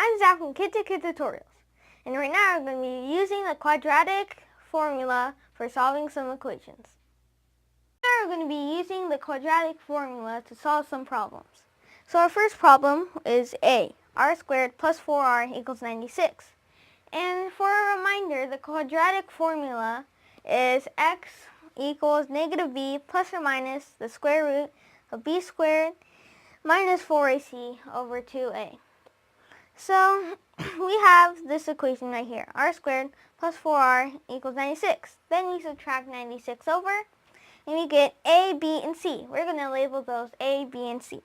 I'm Zack from Kid2Kid Tutorials, and right now we're going to be using the quadratic formula for solving some equations. Now we're going to be using the quadratic formula to solve some problems. So our first problem is A, r squared plus 4r equals 96. And for a reminder, the quadratic formula is x equals negative b plus or minus the square root of b squared minus 4ac over 2a. So we have this equation right here, r squared plus 4r equals 96. Then we subtract 96 over, and we get a, b, and c. We're going to label those a, b, and c.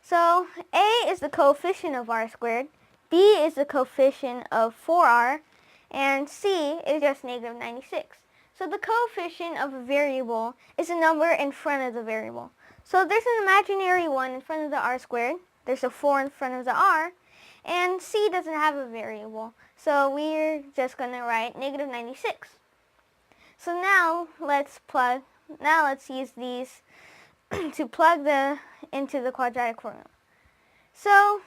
So a is the coefficient of r squared, b is the coefficient of 4r, and c is just negative 96. So the coefficient of a variable is a number in front of the variable. So there's an imaginary 1 in front of the r squared, there's a 4 in front of the r, and c doesn't have a variable, so we're just going to write negative 96. So now let's use these to plug into the quadratic formula. So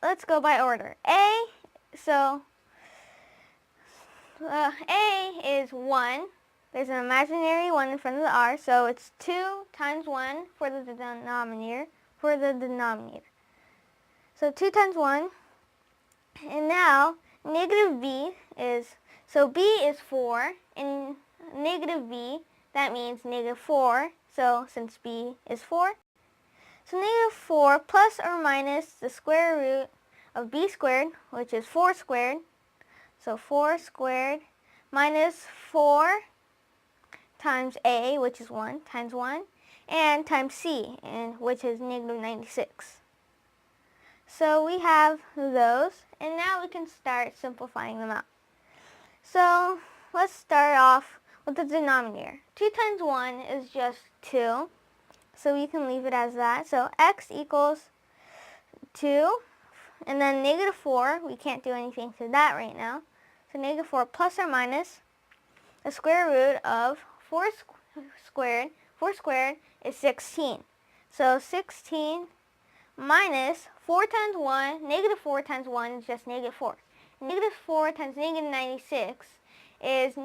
let's go by order. A is 1. There's an imaginary 1 in front of the r, so it's 2 times 1 for the denominator. So 2 times 1. And now, negative b is, so b is 4, and negative b, that means negative 4, so since b is 4. So negative 4 plus or minus the square root of b squared, which is 4 squared. So 4 squared minus 4 times a, which is 1, times 1, and times c, which is negative 96. So we have those, and now we can start simplifying them out. So let's start off with the denominator. 2 times 1 is just 2, so we can leave it as that. So x equals 2, and then negative 4, we can't do anything to that right now. So negative 4 plus or minus the square root of 4 squared. 4 squared is 16. So 16 minus 4 times 1, negative 4 times 1 is just negative 4. Negative 4 times negative 96 is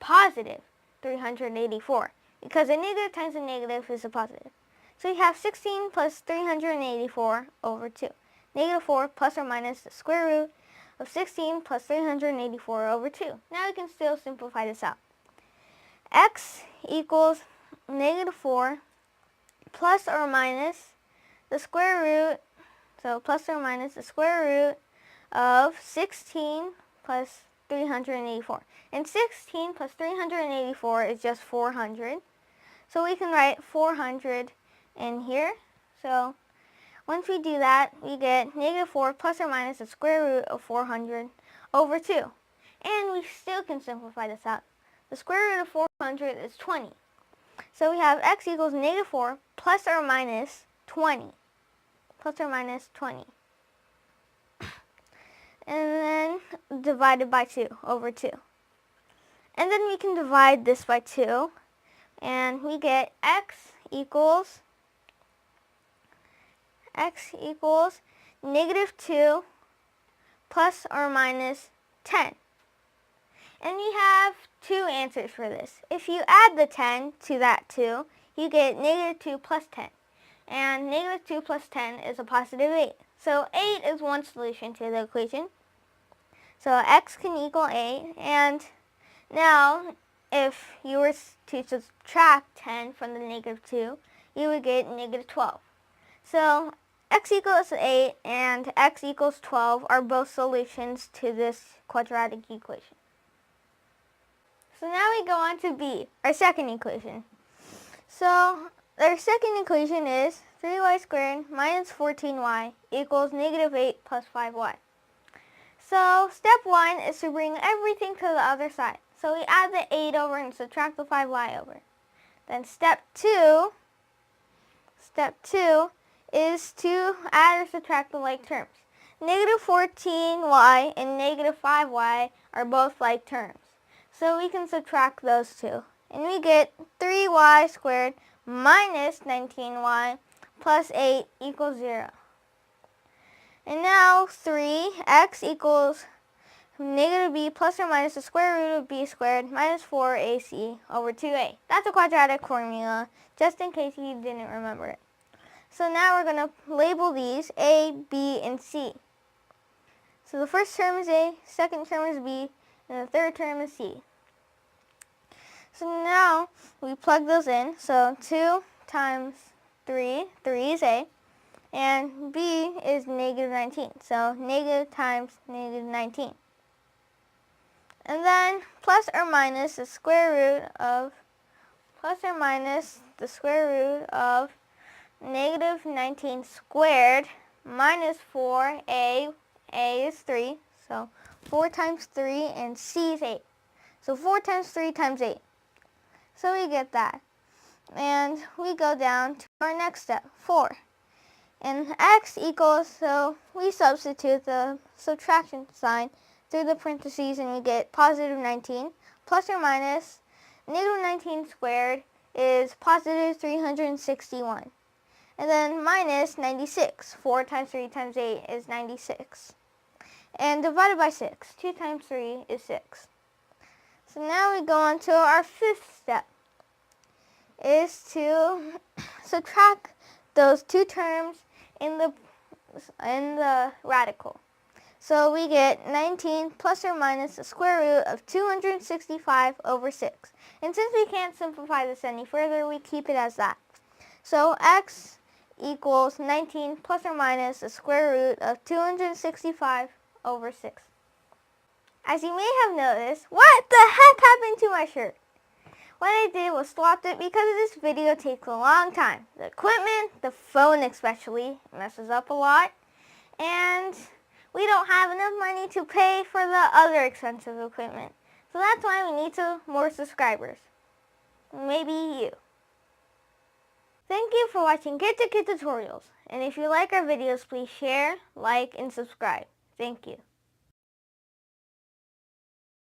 positive 384, because a negative times a negative is a positive. So you have 16 plus 384 over 2. Negative 4 plus or minus the square root of 16 plus 384 over 2. Now we can still simplify this out. X equals negative 4 plus or minus the square root, so plus or minus the square root of 16 plus 384. And 16 plus 384 is just 400. So we can write 400 in here. So once we do that, we get negative 4 plus or minus the square root of 400 over 2. And we still can simplify this out. The square root of 400 is 20. So we have x equals negative 4 plus or minus 20. Plus or minus 20. And then divided by 2 over 2. And then we can divide this by 2. And we get x equals negative 2 plus or minus 10. And we have two answers for this. If you add the 10 to that 2, you get negative 2 plus 10. And negative 2 plus 10 is a positive 8. So 8 is one solution to the equation. So x can equal 8. And now, if you were to subtract 10 from the negative 2, you would get negative 12. So x equals 8 and x equals 12 are both solutions to this quadratic equation. So now we go on to b, our second equation. So our second equation is 3y squared minus 14y equals negative 8 plus 5y. So step 1 is to bring everything to the other side. So we add the 8 over and subtract the 5y over. Then step 2 is to add or subtract the like terms. Negative 14y and negative 5y are both like terms. So we can subtract those two. And we get 3y squared minus 19y plus 8 equals 0. And now 3x equals negative b plus or minus the square root of b squared minus 4ac over 2a. That's a quadratic formula, just in case you didn't remember it. So now we're going to label these a, b, and c. So the first term is a, second term is b, and the third term is c. So now we plug those in. So 2 times 3 is a, and b is negative 19. So negative times negative 19. And then plus or minus the square root of negative 19 squared minus 4, a is 3, so 4 times 3, and c is 8. So 4 times 3 times 8. So we get that. And we go down to our next step, 4. And x equals, so we substitute the subtraction sign through the parentheses and we get positive 19 plus or minus negative 19 squared is positive 361. And then minus 96. 4 times 3 times 8 is 96. And divided by 6. 2 times 3 is 6. So now we go on to our fifth step, is to subtract those two terms in the radical. So we get 19 plus or minus the square root of 265 over 6. And since we can't simplify this any further, we keep it as that. So x equals 19 plus or minus the square root of 265 over 6. As you may have noticed, what the heck happened to my shirt? What I did was swapped it because this video takes a long time. The equipment, the phone especially, messes up a lot. And we don't have enough money to pay for the other expensive equipment. So that's why we need more subscribers. Maybe you. Thank you for watching Kid2Kid Tutorials. And if you like our videos, please share, like, and subscribe. Thank you.